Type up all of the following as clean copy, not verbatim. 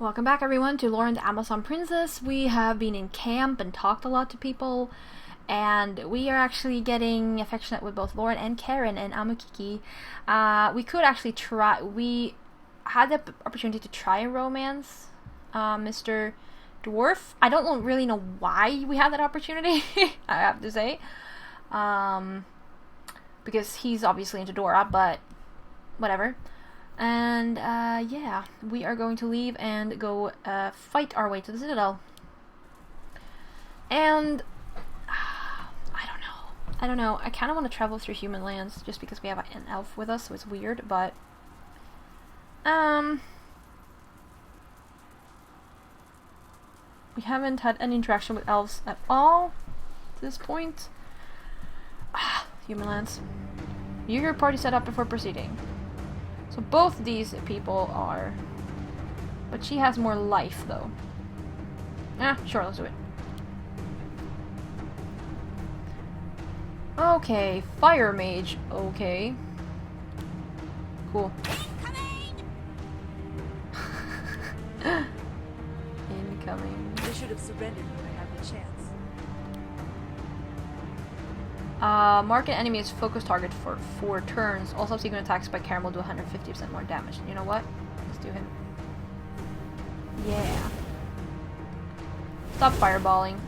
Welcome back everyone to Loren the Amazon Princess. We have been in camp and talked a lot to people, and we are actually getting affectionate with both Loren and Karen and Amukiki. We could actually try, we had the opportunity to try a romance Mr. Dwarf. I don't really know why we had that opportunity, I have to say. Because he's obviously into Dora, but whatever. And yeah, we are going to leave and go fight our way to the Citadel. And I don't know. I kind of want to travel through human lands just because we have an elf with us, so it's weird. But we haven't had any interaction with elves at all to this point. Human lands. You your party set up before proceeding. So both these people are... But she has more life, though. Sure, let's do it. Okay, Fire Mage. Okay. Cool. Incoming. They should have surrendered when I had the chance. Mark an enemy as focus target for 4 turns. All subsequent attacks by Karen will do 150% more damage. You know what? Let's do him. Yeah. Stop fireballing.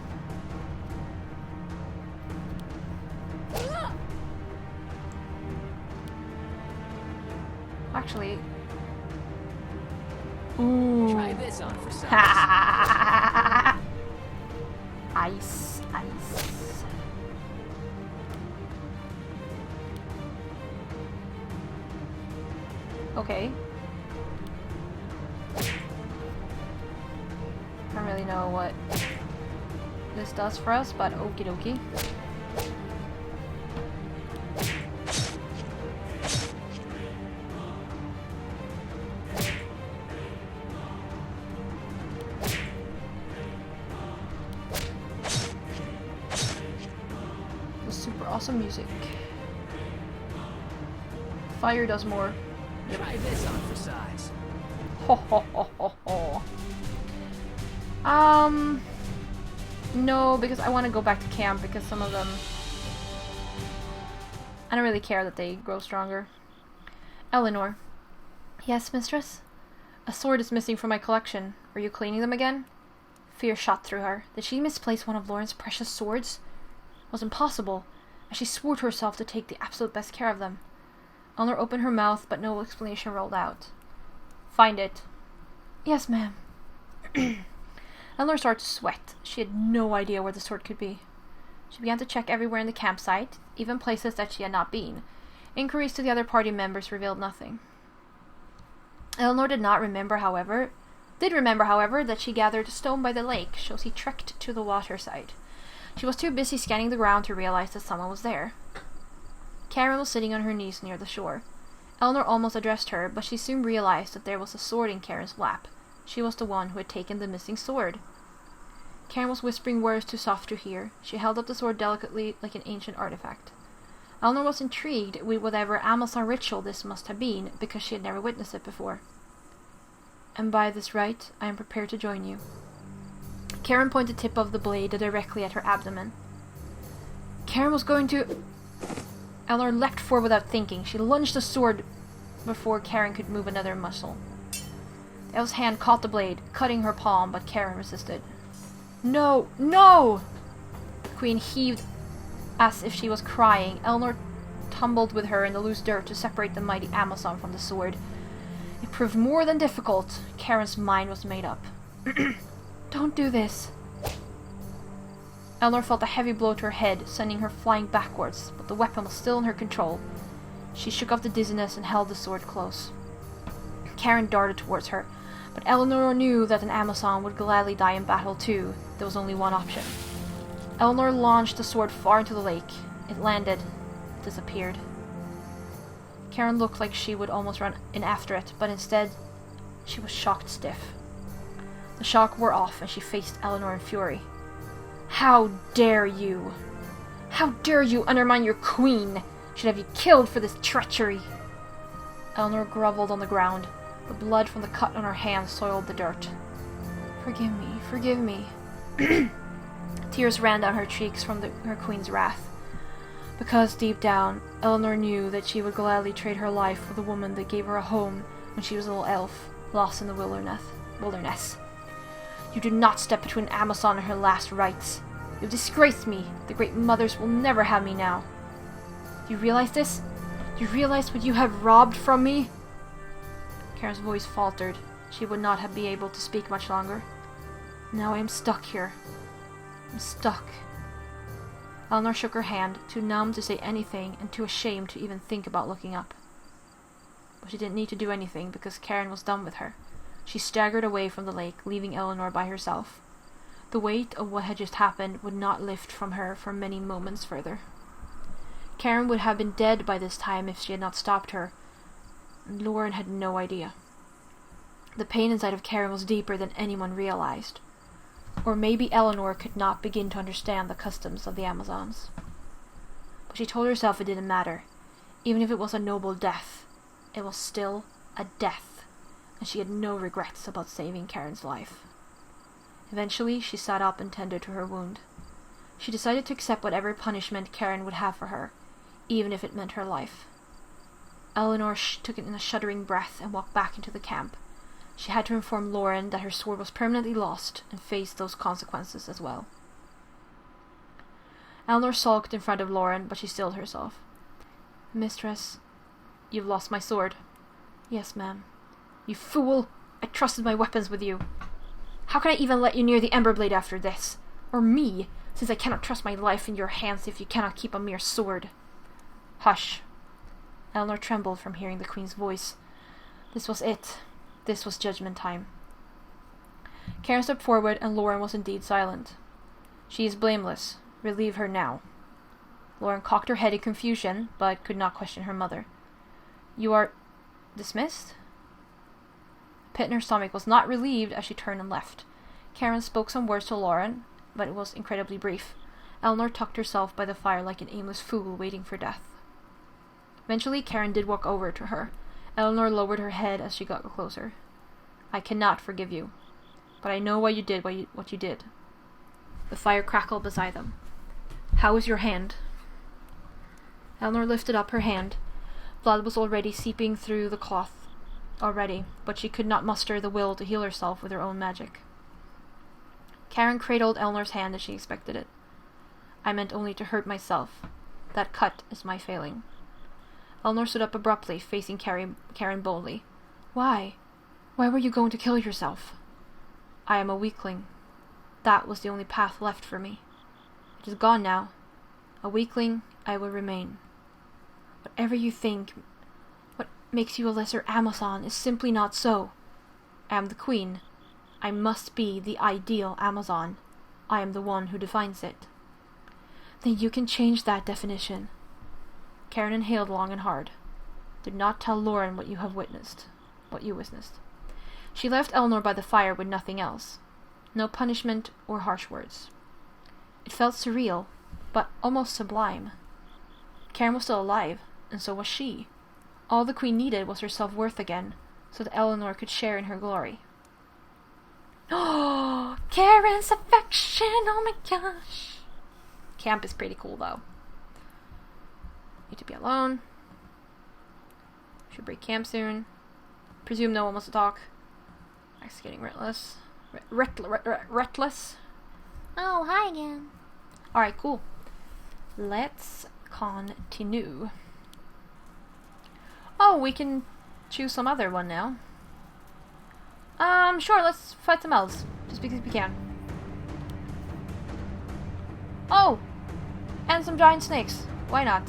Actually. Ooh. Try this on for size. Ice, ice. Okay. I don't really know what this does for us, but okie dokie. This is super awesome music. Fire does more. Try this on for size. Ho ho ho ho ho. No, because I want to go back to camp because some of them... I don't really care that they grow stronger. Eleanor. Yes, mistress? A sword is missing from my collection. Are you cleaning them again? Fear shot through her. Did she misplace one of Loren's precious swords? It was impossible, as she swore to herself to take the absolute best care of them. Eleanor opened her mouth, but no explanation rolled out. Find it. Yes, ma'am. Eleanor started to sweat. She had no idea where the sword could be. She began to check everywhere in the campsite, even places that she had not been. Inquiries to the other party members revealed nothing. Eleanor did remember, however, that she gathered a stone by the lake, so she trekked to the water side. She was too busy scanning the ground to realize that someone was there. Karen was sitting on her knees near the shore. Eleanor almost addressed her, but she soon realized that there was a sword in Karen's lap. She was the one who had taken the missing sword. Karen was whispering words too soft to hear. She held up the sword delicately like an ancient artifact. Eleanor was intrigued with whatever Amazon ritual this must have been, because she had never witnessed it before. And by this right, I am prepared to join you. Karen pointed the tip of the blade directly at her abdomen. Karen was going to... Eleanor leapt forward without thinking. She lunged the sword before Karen could move another muscle. The elf's hand caught the blade, cutting her palm, but Karen resisted. No! No! The queen heaved as if she was crying. Eleanor tumbled with her in the loose dirt to separate the mighty Amazon from the sword. It proved more than difficult. Karen's mind was made up. Don't do this. Eleanor felt a heavy blow to her head, sending her flying backwards, but the weapon was still in her control. She shook off the dizziness and held the sword close. Karen darted towards her, but Eleanor knew that an Amazon would gladly die in battle too. There was only one option. Eleanor launched the sword far into the lake. It landed, disappeared. Karen looked like she would almost run in after it, but instead, she was shocked stiff. The shock wore off, and she faced Eleanor in fury. How dare you? How dare you undermine your queen? Should have you killed for this treachery. Eleanor groveled on the ground. The blood from the cut on her hand soiled the dirt. Forgive me, forgive me. Tears ran down her cheeks from her queen's wrath. Because deep down, Eleanor knew that she would gladly trade her life for the woman that gave her a home when she was a little elf, lost in the wilderness. You do not step between Amazon and her last rites. You have disgraced me. The great mothers will never have me now. Do you realize this? Do you realize what you have robbed from me? Karen's voice faltered. She would not be able to speak much longer. Now I am stuck here. I'm stuck. Eleanor shook her hand, too numb to say anything and too ashamed to even think about looking up. But she didn't need to do anything because Karen was done with her. She staggered away from the lake, leaving Eleanor by herself. The weight of what had just happened would not lift from her for many moments further. Karen would have been dead by this time if she had not stopped her. And Loren had no idea. The pain inside of Karen was deeper than anyone realized. Or maybe Eleanor could not begin to understand the customs of the Amazons. But she told herself it didn't matter. Even if it was a noble death, it was still a death, and she had no regrets about saving Karen's life. Eventually, she sat up and tended to her wound. She decided to accept whatever punishment Karen would have for her, even if it meant her life. Eleanor took in a shuddering breath and walked back into the camp. She had to inform Loren that her sword was permanently lost and face those consequences as well. Eleanor sulked in front of Loren, but she stilled herself. Mistress, you've lost my sword. Yes, ma'am. You fool! I trusted my weapons with you. How can I even let you near the Emberblade after this? Or me, since I cannot trust my life in your hands if you cannot keep a mere sword. Hush. Eleanor trembled from hearing the queen's voice. This was it. This was judgment time. Karen stepped forward, and Loren was indeed silent. She is blameless. Relieve her now. Loren cocked her head in confusion, but could not question her mother. You are dismissed? The pit in her stomach was not relieved as she turned and left. Karen spoke some words to Loren, but it was incredibly brief. Eleanor tucked herself by the fire like an aimless fool waiting for death. Eventually, Karen did walk over to her. Eleanor lowered her head as she got closer. I cannot forgive you, but I know why you did what you did. The fire crackled beside them. How is your hand? Eleanor lifted up her hand. Blood was already seeping through the cloth but she could not muster the will to heal herself with her own magic. Karen cradled Eleanor's hand as she expected it. I meant only to hurt myself. That cut is my failing. Eleanor stood up abruptly, facing Karen boldly. Why? Why were you going to kill yourself? I am a weakling. That was the only path left for me. It is gone now. A weakling, I will remain. Whatever you think, what makes you a lesser Amazon is simply not so. I am the queen. I must be the ideal Amazon. I am the one who defines it. Then you can change that definition. Karen inhaled long and hard. Do not tell Loren what you witnessed. She left Eleanor by the fire with nothing else. No punishment or harsh words. It felt surreal, but almost sublime. Karen was still alive, and so was she. All the queen needed was her self-worth again, so that Eleanor could share in her glory. Oh, Karen's affection, oh my gosh. Camp is pretty cool, though. Need to be alone. Should break camp soon. Presume no one wants to talk. Max getting reckless. Reckless. Oh, hi again. Alright, cool. Let's continue. Oh, we can choose some other one now. Sure, let's fight some elves. Just because we can. Oh! And some giant snakes. Why not?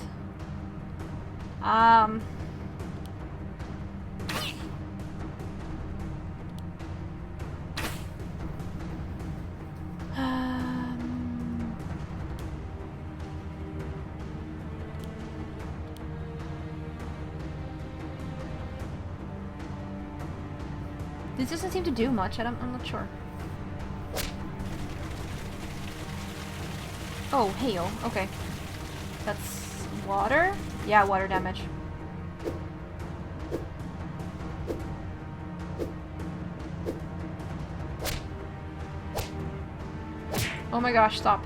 This doesn't seem to do much. I'm not sure. Oh, hail. Okay. That's water? Yeah, water damage. Oh my gosh, stop.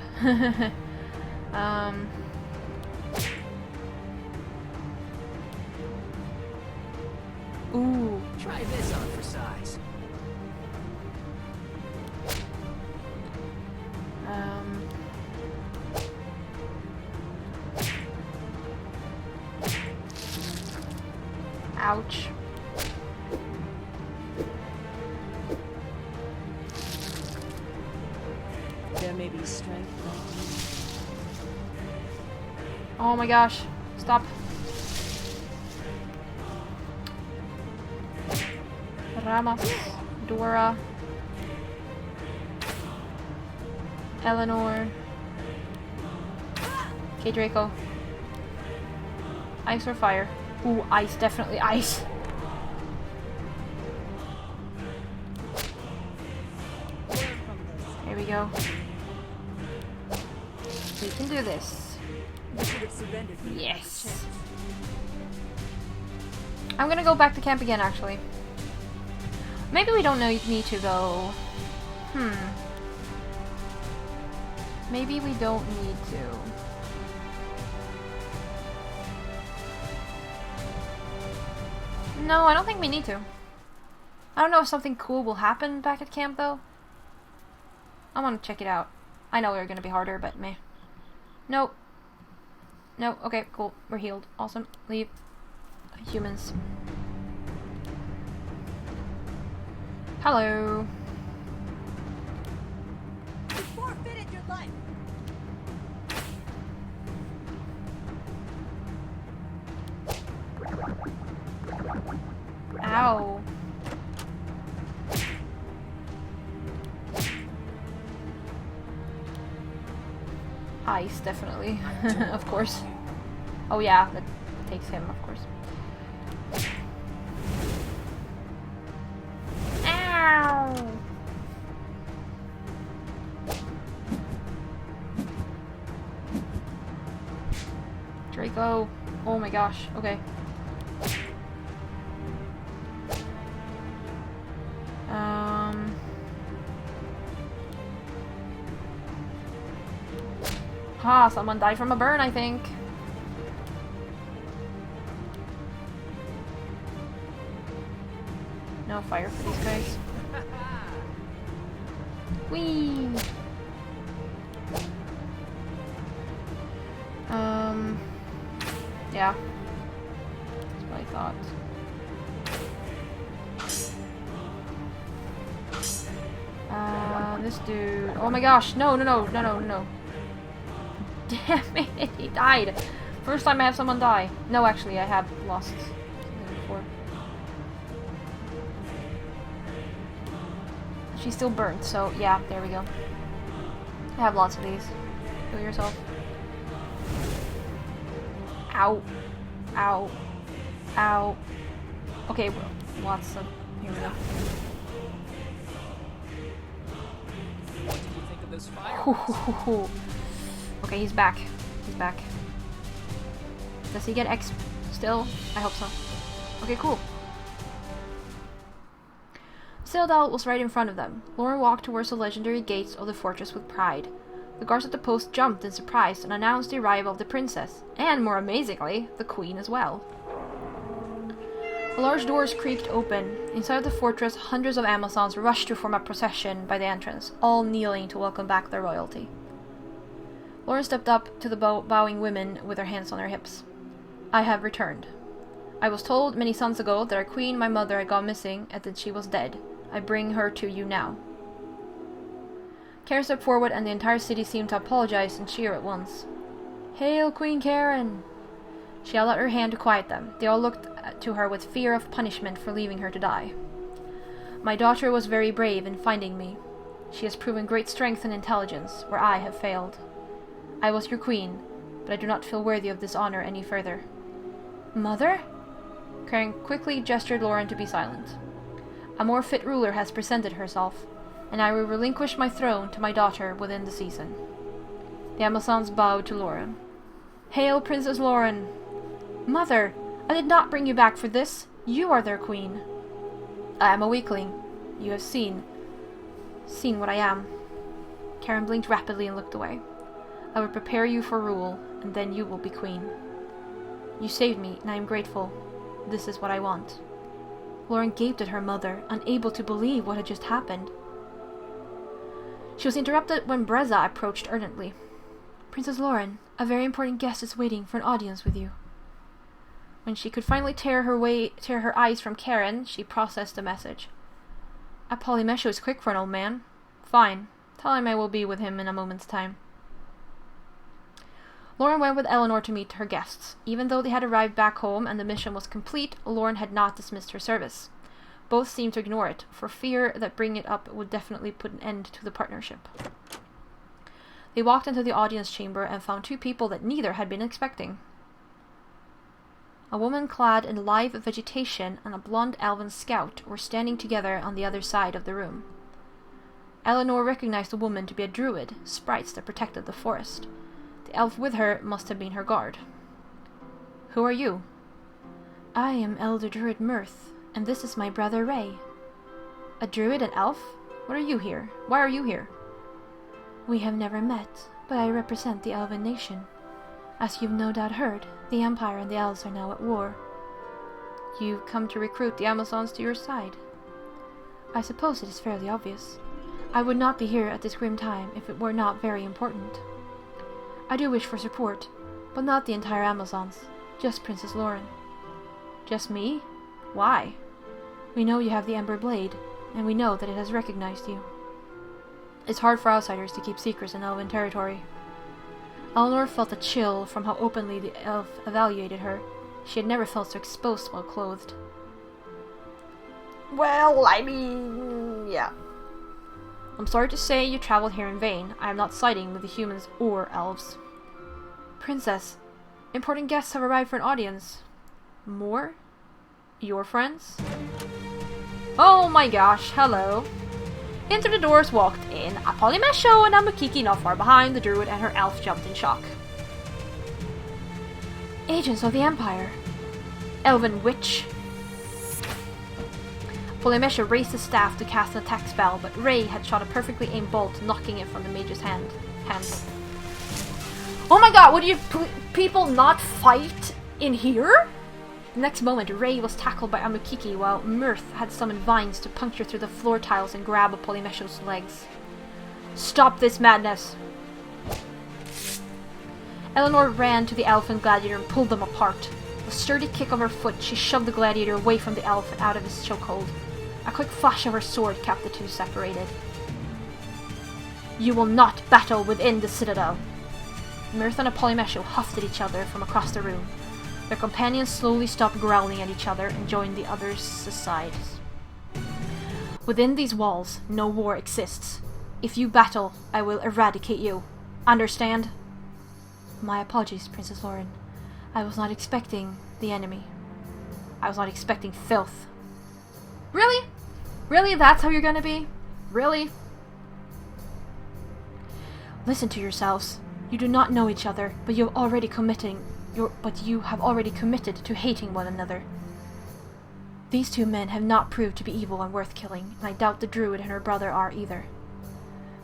Ooh. Try this on for size. Ouch. There may be strength. Oh my gosh. Stop. Ramos. Dora. Eleanor. Okay, Draco. Ice or fire? Ooh, ice. Definitely ice. Here we go. We can do this. You should have surrendered when you had the Yes. chance. I'm gonna go back to camp again, actually. Maybe we don't need to, though. Maybe we don't need to. No, I don't think we need to. I don't know if something cool will happen back at camp, though. I want to check it out. I know they're gonna be harder, but meh. Nope. No, okay, cool. We're healed. Awesome. Leave. Humans. Hello. You forfeited your life. Ow. Ice, definitely. Of course. Oh yeah, that takes him, of course. Ow! Draco. Oh my gosh, okay. Someone died from a burn, I think. No fire for these guys. Whee! Yeah. That's what I thought. This dude. Oh my gosh, no. Damn it, he died. First time I have someone die. No, actually, I have lost something before. She's still burnt, so yeah, there we go. I have lots of these. Kill yourself. Ow. Ow. Ow. Okay, well, lots of... Here we go. What do you think of this fire? Okay, he's back. He's back. Does he get X still? I hope so. Okay, cool. Citadel was right in front of them. Loren walked towards the legendary gates of the fortress with pride. The guards at the post jumped in surprise and announced the arrival of the princess, and, more amazingly, the queen as well. The large doors creaked open. Inside the fortress, hundreds of Amazons rushed to form a procession by the entrance, all kneeling to welcome back their royalty. Loren stepped up to the bowing women with her hands on their hips. I have returned. I was told many suns ago that our queen, my mother, had gone missing and that she was dead. I bring her to you now. Karen stepped forward and the entire city seemed to apologize and cheer at once. Hail, Queen Karen! She held out her hand to quiet them. They all looked to her with fear of punishment for leaving her to die. My daughter was very brave in finding me. She has proven great strength and intelligence, where I have failed. I was your queen, but I do not feel worthy of this honor any further. Mother? Karen quickly gestured Loren to be silent. A more fit ruler has presented herself, and I will relinquish my throne to my daughter within the season. The Amazons bowed to Loren. Hail, Princess Loren! Mother, I did not bring you back for this. You are their queen. I am a weakling. You have seen what I am. Karen blinked rapidly and looked away. I will prepare you for rule, and then you will be queen. You saved me, and I am grateful. This is what I want. Loren gaped at her mother, unable to believe what had just happened. She was interrupted when Breza approached urgently. Princess Loren, a very important guest is waiting for an audience with you. When she could finally tear her eyes from Karen, she processed the message. Polymesho is quick for an old man. Fine. Tell him I will be with him in a moment's time. Loren went with Eleanor to meet her guests. Even though they had arrived back home and the mission was complete, Loren had not dismissed her service. Both seemed to ignore it, for fear that bringing it up would definitely put an end to the partnership. They walked into the audience chamber and found two people that neither had been expecting. A woman clad in live vegetation and a blonde elven scout were standing together on the other side of the room. Eleanor recognized the woman to be a druid, sprites that protected the forest. The elf with her must have been her guard. Who are you? I am Elder Druid Mirth, and this is my brother Ray. A druid and elf? What are you here? Why are you here? We have never met, but I represent the elven nation. As you've no doubt heard, the Empire and the elves are now at war. You've come to recruit the Amazons to your side. I suppose it is fairly obvious. I would not be here at this grim time if it were not very important. I do wish for support, but not the entire Amazons, just Princess Loren. Just me? Why? We know you have the Ember Blade, and we know that it has recognized you. It's hard for outsiders to keep secrets in elven territory. Eleanor felt a chill from how openly the elf evaluated her. She had never felt so exposed while clothed. Well, I mean, yeah. I'm sorry to say you traveled here in vain. I am not siding with the humans or elves. Princess, important guests have arrived for an audience. More? Your friends? Oh my gosh, hello. Into the doors walked in a Polymesho and a Makiki not far behind. The druid and her elf jumped in shock. Agents of the Empire. Elven witch. Polymesho raised his staff to cast an attack spell, but Ray had shot a perfectly aimed bolt, knocking it from the mage's hand. Oh my god, would you people not fight in here? The next moment, Ray was tackled by Amukiki, while Mirth had summoned vines to puncture through the floor tiles and grab Polymesho's legs. Stop this madness! Eleanor ran to the elf and gladiator and pulled them apart. With a sturdy kick of her foot, she shoved the gladiator away from the elf and out of his chokehold. A quick flash of her sword kept the two separated. You will not battle within the citadel! Mirth and Polymesho huffed at each other from across the room. Their companions slowly stopped growling at each other and joined the others' sides. Within these walls, no war exists. If you battle, I will eradicate you. Understand? My apologies, Princess Loren. I was not expecting the enemy. I was not expecting filth. Really? Really? That's how you're gonna be? Really? Listen to yourselves. You do not know each other, but you have already committed to hating one another. These two men have not proved to be evil and worth killing, and I doubt the druid and her brother are either.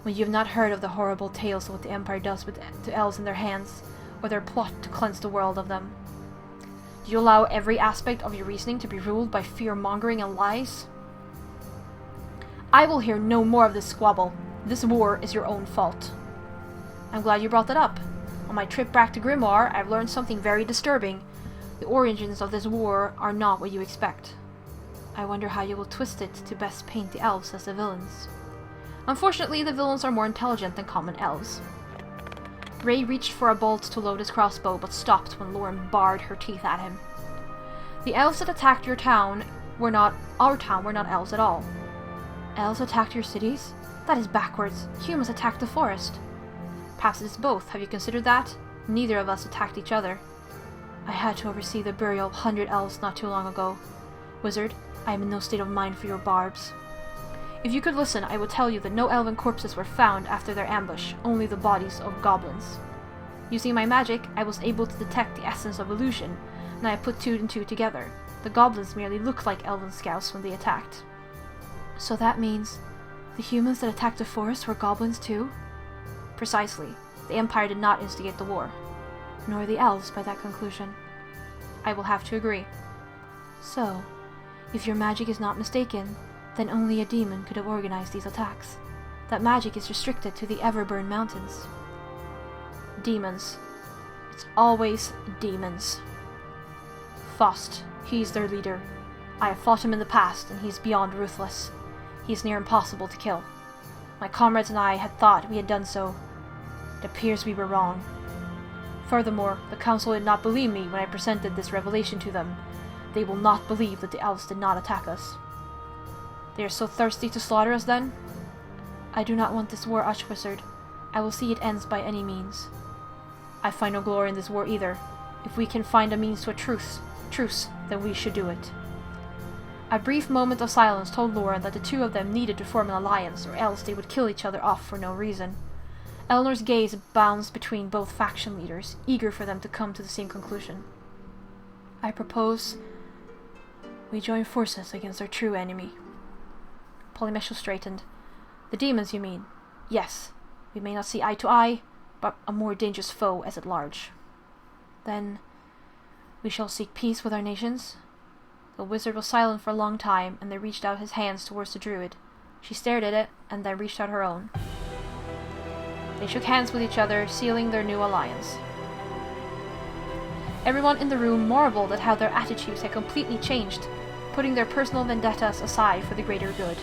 When you have not heard of the horrible tales of what the Empire does to elves in their hands, or their plot to cleanse the world of them. Do you allow every aspect of your reasoning to be ruled by fear-mongering and lies? I will hear no more of this squabble. This war is your own fault. I'm glad you brought that up. On my trip back to Grimoire, I've learned something very disturbing. The origins of this war are not what you expect. I wonder how you will twist it to best paint the elves as the villains. Unfortunately, the villains are more intelligent than common elves. Ray reached for a bolt to load his crossbow, but stopped when Loren barred her teeth at him. The elves that attacked our town were not elves at all. Elves attacked your cities? That is backwards. Humans attacked the forest. Perhaps it is both. Have you considered that? Neither of us attacked each other. I had to oversee the burial of 100 elves not too long ago. Wizard, I am in no state of mind for your barbs. If you could listen, I would tell you that no elven corpses were found after their ambush, only the bodies of goblins. Using my magic, I was able to detect the essence of illusion, and I put two and two together. The goblins merely looked like elven scouts when they attacked. So that means the humans that attacked the forest were goblins too? Precisely. The Empire did not instigate the war. Nor the elves by that conclusion. I will have to agree. So, if your magic is not mistaken, then only a demon could have organized these attacks. That magic is restricted to the Everburn Mountains. Demons. It's always demons. Faust, he's their leader. I have fought him in the past, and he's beyond ruthless. He's near impossible to kill. My comrades and I had thought we had done so. It appears we were wrong. Furthermore, the council did not believe me when I presented this revelation to them. They will not believe that the elves did not attack us. They are so thirsty to slaughter us then? I do not want this war, Archwizard. I will see it ends by any means. I find no glory in this war either. If we can find a means to a truce, then we should do it. A brief moment of silence told Loren that the two of them needed to form an alliance, or else they would kill each other off for no reason. Eleanor's gaze bounced between both faction leaders, eager for them to come to the same conclusion. I propose we join forces against our true enemy. Polymeshel straightened. The demons, you mean? Yes. We may not see eye to eye, but a more dangerous foe as at large. Then we shall seek peace with our nations? The wizard was silent for a long time, and then reached out his hands towards the druid. She stared at it, and then reached out her own. They shook hands with each other, sealing their new alliance. Everyone in the room marveled at how their attitudes had completely changed, putting their personal vendettas aside for the greater good.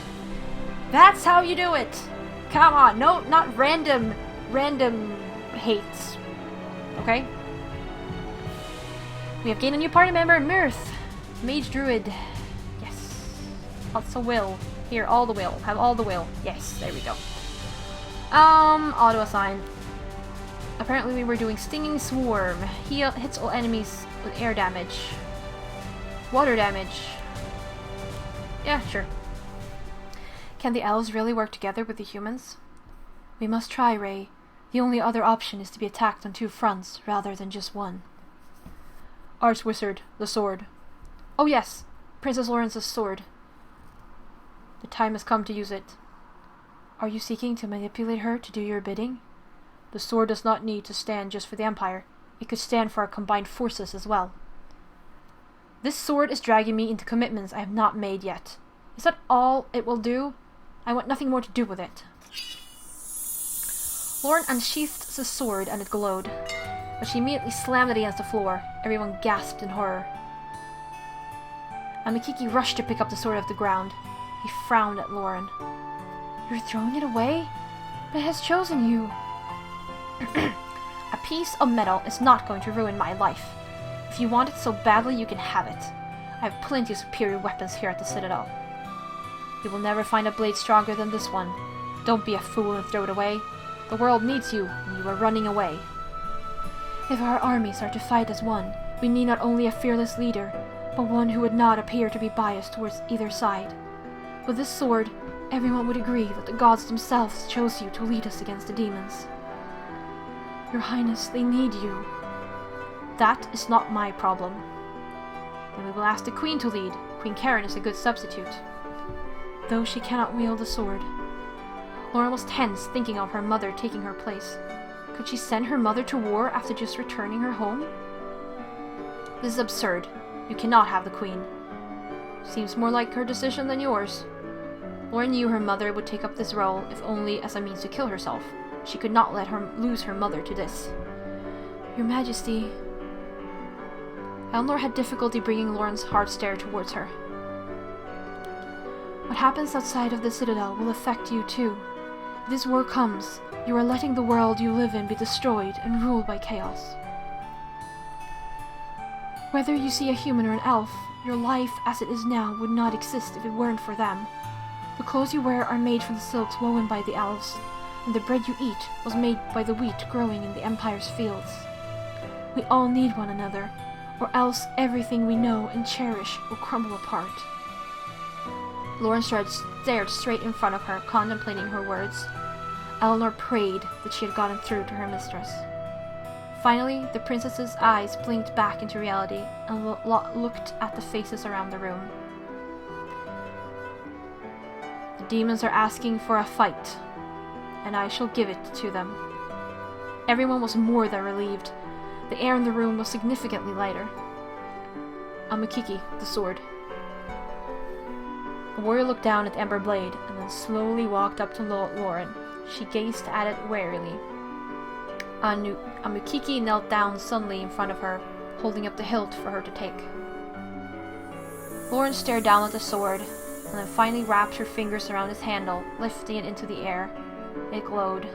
That's how you do it! Come on, no, not random hates. Okay? We have gained a new party member, Mirth. Mage Druid. Yes. Lots of will. Here, all the will. Have all the will. Yes, there we go. Auto-assign. Apparently we were doing Stinging Swarm. Hits all enemies with air damage. Water damage. Yeah, sure. Can the elves really work together with the humans? We must try, Ray. The only other option is to be attacked on two fronts, rather than just one. Archwizard, the sword. Oh yes, Princess Loren's sword. The time has come to use it. Are you seeking to manipulate her to do your bidding? The sword does not need to stand just for the Empire. It could stand for our combined forces as well. This sword is dragging me into commitments I have not made yet. Is that all it will do? I want nothing more to do with it. Loren unsheathed the sword and it glowed, but she immediately slammed it against the floor. Everyone gasped in horror. Amikiki rushed to pick up the sword off the ground. He frowned at Loren. You're throwing it away? But it has chosen you. A piece of metal is not going to ruin my life. If you want it so badly, you can have it. I have plenty of superior weapons here at the Citadel. You will never find a blade stronger than this one. Don't be a fool and throw it away. The world needs you, and you are running away. If our armies are to fight as one, we need not only a fearless leader, but one who would not appear to be biased towards either side. With this sword, everyone would agree that the gods themselves chose you to lead us against the demons. Your Highness, they need you. That is not my problem. Then we will ask the Queen to lead. Queen Karen is a good substitute. Though she cannot wield a sword. Loren was tense, thinking of her mother taking her place. Could she send her mother to war after just returning her home? This is absurd. You cannot have the Queen. Seems more like her decision than yours. Loren knew her mother would take up this role, if only as a means to kill herself. She could not let her lose her mother to this. Your Majesty... Eleanor had difficulty bringing Loren's hard stare towards her. What happens outside of the Citadel will affect you too. If this war comes, you are letting the world you live in be destroyed and ruled by chaos. Whether you see a human or an elf, your life as it is now would not exist if it weren't for them. The clothes you wear are made from the silks woven by the elves, and the bread you eat was made by the wheat growing in the Empire's fields. We all need one another, or else everything we know and cherish will crumble apart. Loren stared straight in front of her, contemplating her words. Eleanor prayed that she had gotten through to her mistress. Finally, the princess's eyes blinked back into reality and looked at the faces around the room. The demons are asking for a fight, and I shall give it to them. Everyone was more than relieved. The air in the room was significantly lighter. Amukiki, the sword. The warrior looked down at the ember blade and then slowly walked up to Loren. She gazed at it warily. Amukiki knelt down suddenly in front of her, holding up the hilt for her to take. Loren stared down at the sword, and then finally wrapped her fingers around its handle, lifting it into the air. It glowed.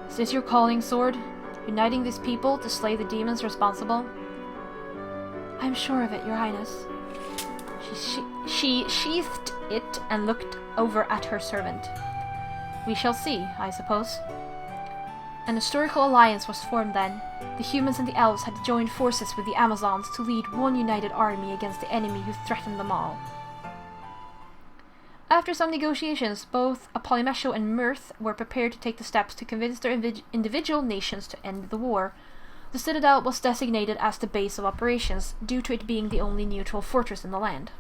Is this your calling, sword? Uniting these people to slay the demons responsible? I am sure of it, Your Highness. She sheathed it and looked over at her servant. We shall see, I suppose. An historical alliance was formed then. The humans and the elves had joined forces with the Amazons to lead one united army against the enemy who threatened them all. After some negotiations, both Polymesho and Mirth were prepared to take the steps to convince their individual nations to end the war. The Citadel was designated as the base of operations, due to it being the only neutral fortress in the land.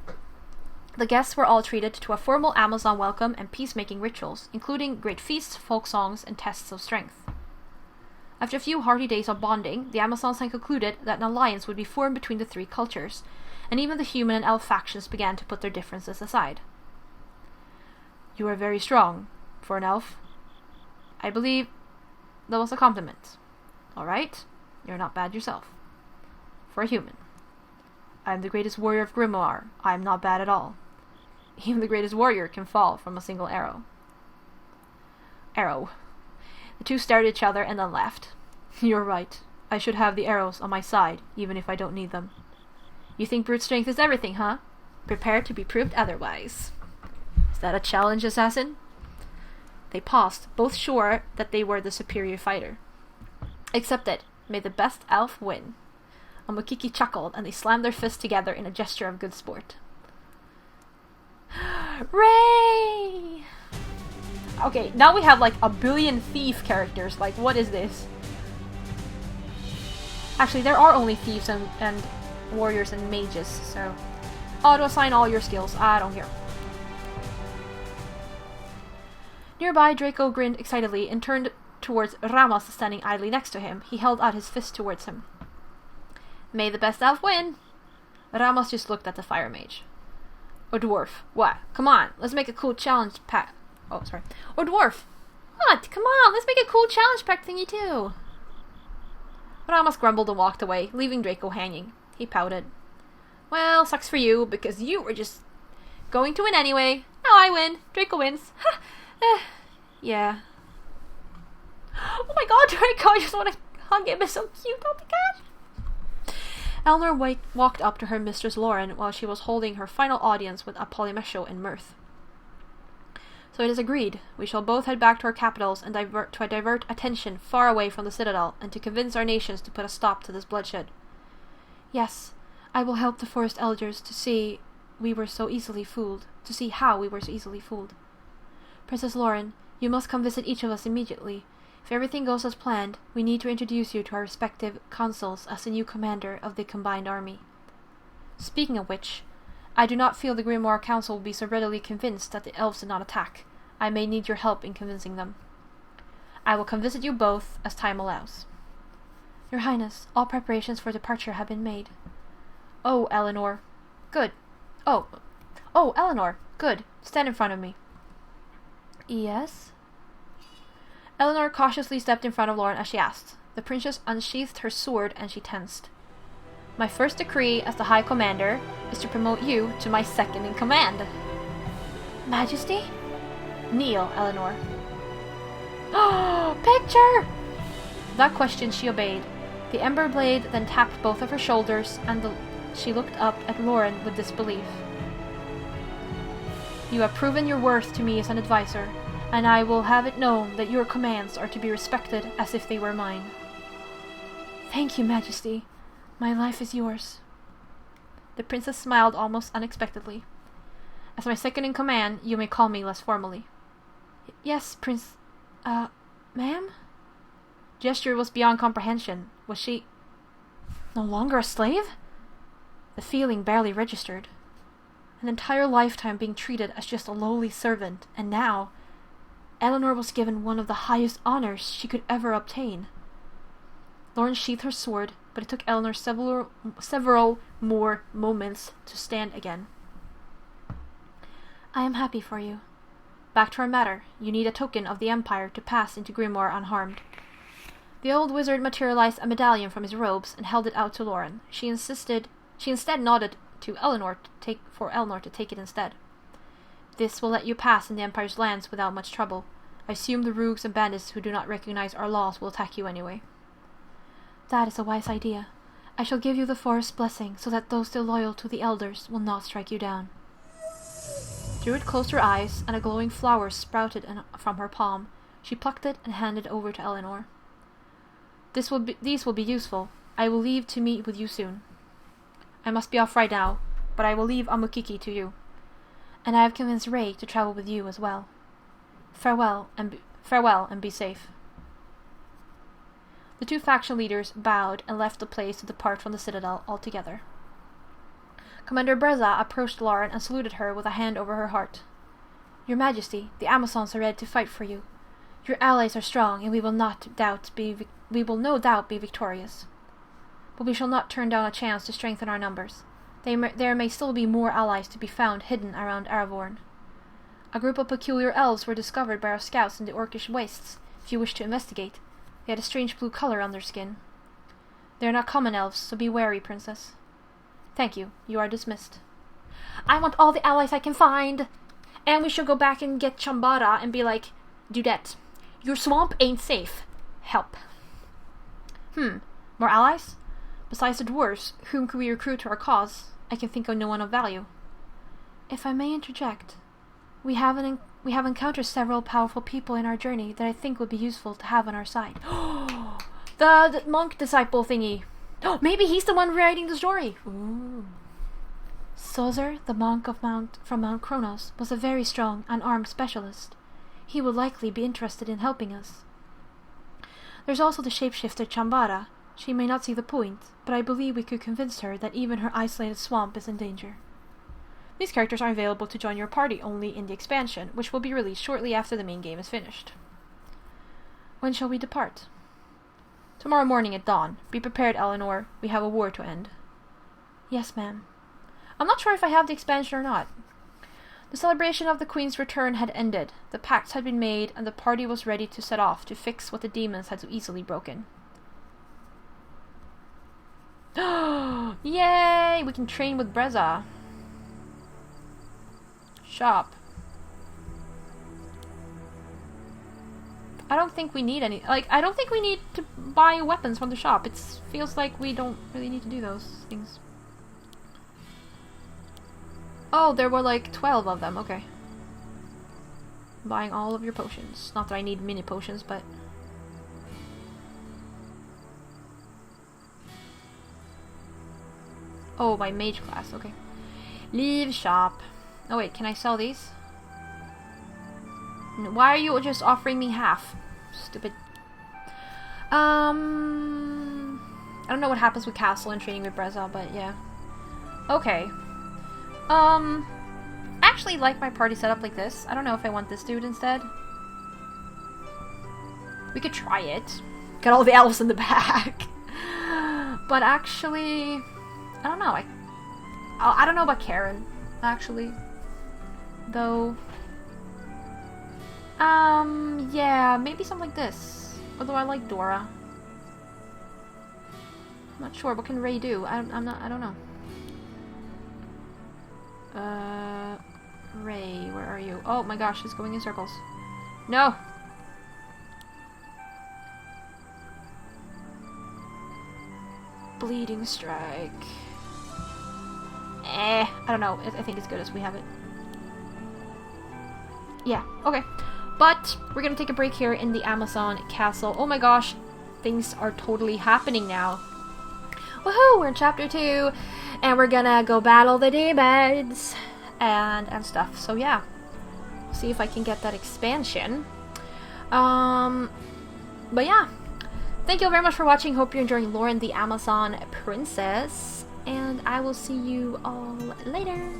The guests were all treated to a formal Amazon welcome and peacemaking rituals, including great feasts, folk songs, and tests of strength. After a few hearty days of bonding, the Amazons had concluded that an alliance would be formed between the three cultures, and even the human and elf factions began to put their differences aside. You are very strong, for an elf. I believe that was a compliment. Alright, you're not bad yourself. For a human. I am the greatest warrior of Grimoire. I am not bad at all. Even the greatest warrior can fall from a single arrow. The two stared at each other and then laughed. You're right. I should have the arrows on my side, even if I don't need them. You think brute strength is everything, huh? Prepare to be proved otherwise. Is that a challenge, assassin? They paused, both sure that they were the superior fighter. Except that, may the best elf win. Amukiki chuckled, and they slammed their fists together in a gesture of good sport. Ray! Okay, now we have like a billion thief characters. Like, what is this? Actually, there are only thieves and warriors and mages, so... auto-assign all your skills. I don't care. Nearby, Draco grinned excitedly and turned towards Ramos standing idly next to him. He held out his fist towards him. May the best elf win! Ramos just looked at the fire mage. Or dwarf. What? Come on, let's make a cool challenge pack. Oh, sorry. Or dwarf. What? Come on, let's make a cool challenge pack thingy too. Ramos grumbled and walked away, leaving Draco hanging. He pouted. Well, sucks for you, because you were just going to win anyway. Now I win. Draco wins. Yeah. Oh my god, Draco, I just want to hug him. It's so cute. Oh my gosh. Eleanor walked up to her mistress Loren while she was holding her final audience with Polymesho and Mirth. So it is agreed. We shall both head back to our capitals and divert attention far away from the Citadel, and to convince our nations to put a stop to this bloodshed. Yes, I will help the forest elders to see how we were so easily fooled. Princess Loren, you must come visit each of us immediately. If everything goes as planned, we need to introduce you to our respective consuls as the new commander of the combined army. Speaking of which, I do not feel the Grimoire Council will be so readily convinced that the elves did not attack. I may need your help in convincing them. I will come visit you both as time allows. Your Highness, all preparations for departure have been made. Oh, Eleanor. Good. Oh, Eleanor. Good. Stand in front of me. Yes? Eleanor cautiously stepped in front of Loren as she asked. The princess unsheathed her sword and she tensed. My first decree as the High Commander is to promote you to my second in command. Majesty? Kneel, Eleanor. Oh, picture! Without question, she obeyed. The ember blade then tapped both of her shoulders, and she looked up at Loren with disbelief. You have proven your worth to me as an advisor, and I will have it known that your commands are to be respected as if they were mine. Thank you, Majesty. My life is yours. The princess smiled almost unexpectedly. As my second in command, you may call me less formally. Yes, ma'am? Gesture was beyond comprehension. Was she no longer a slave? The feeling barely registered. An entire lifetime being treated as just a lowly servant, and now Eleanor was given one of the highest honors she could ever obtain. Loren sheathed her sword, but it took Eleanor several more moments to stand again. I am happy for you. Back to our matter. You need a token of the Empire to pass into Grimoire unharmed. The old wizard materialized a medallion from his robes and held it out to Loren. She instead nodded to Eleanor for Eleanor to take it instead. This will let you pass in the Empire's lands without much trouble. I assume the rogues and bandits who do not recognize our laws will attack you anyway. That is a wise idea. I shall give you the forest's blessing so that those still loyal to the elders will not strike you down. Druid closed her eyes, and a glowing flower sprouted from her palm. She plucked it and handed it over to Eleanor. These will be useful. I will leave to meet with you soon. I must be off right now, but I will leave Amukiki to you. And I have convinced Ray to travel with you as well. Farewell and be safe. The two faction leaders bowed and left the place to depart from the citadel altogether. Commander Breza approached Loren and saluted her with a hand over her heart. Your Majesty, the Amazons are ready to fight for you. Your allies are strong, and we will no doubt be victorious. But we shall not turn down a chance to strengthen our numbers. There may still be more allies to be found hidden around Aravorn. A group of peculiar elves were discovered by our scouts in the Orcish wastes. If you wish to investigate, they had a strange blue color on their skin. They are not common elves, so be wary, Princess. Thank you. You are dismissed. I want all the allies I can find! And we should go back and get Chambara and be like, Dudette, your swamp ain't safe. Help. More allies? Besides the dwarves, whom could we recruit to our cause? I can think of no one of value. If I may interject, we have encountered several powerful people in our journey that I think would be useful to have on our side. the monk disciple thingy. Maybe he's the one writing the story. Ooh. Sozer, the monk from Mount Kronos, was a very strong, unarmed specialist. He would likely be interested in helping us. There's also the shapeshifter Chambara. She may not see the point, but I believe we could convince her that even her isolated swamp is in danger. These characters are available to join your party only in the expansion, which will be released shortly after the main game is finished. When shall we depart? Tomorrow morning at dawn. Be prepared, Eleanor. We have a war to end. Yes, ma'am. I'm not sure if I have the expansion or not. The celebration of the Queen's return had ended, the pacts had been made, and the party was ready to set off to fix what the demons had so easily broken. Yay! We can train with Breza. Shop. I don't think we need any... I don't think we need to buy weapons from the shop. It feels like we don't really need to do those things. Oh, there were 12 of them. Okay. Buying all of your potions. Not that I need mini potions, but... Oh, my mage class. Okay. Leave shop. Oh wait, can I sell these? No, why are you just offering me half? Stupid. I don't know what happens with Castle and training with Breza, but yeah. Okay. I actually like my party set up like this. I don't know if I want this dude instead. We could try it. Got all the elves in the back. But actually, I don't know. I don't know about Karen, actually. Though. Yeah, maybe something like this. Although I like Dora. I'm not sure. What can Ray do? I don't know. Ray, where are you? Oh my gosh, he's going in circles. No! Bleeding strike. I don't know. I think it's good as we have it. Yeah, okay. But we're gonna take a break here in the Amazon castle. Oh my gosh, things are totally happening now. Woohoo! We're in chapter 2, and we're gonna go battle the demons and stuff. So yeah, see if I can get that expansion. But yeah, thank you all very much for watching. Hope you're enjoying Loren the Amazon Princess, and I will see you all later.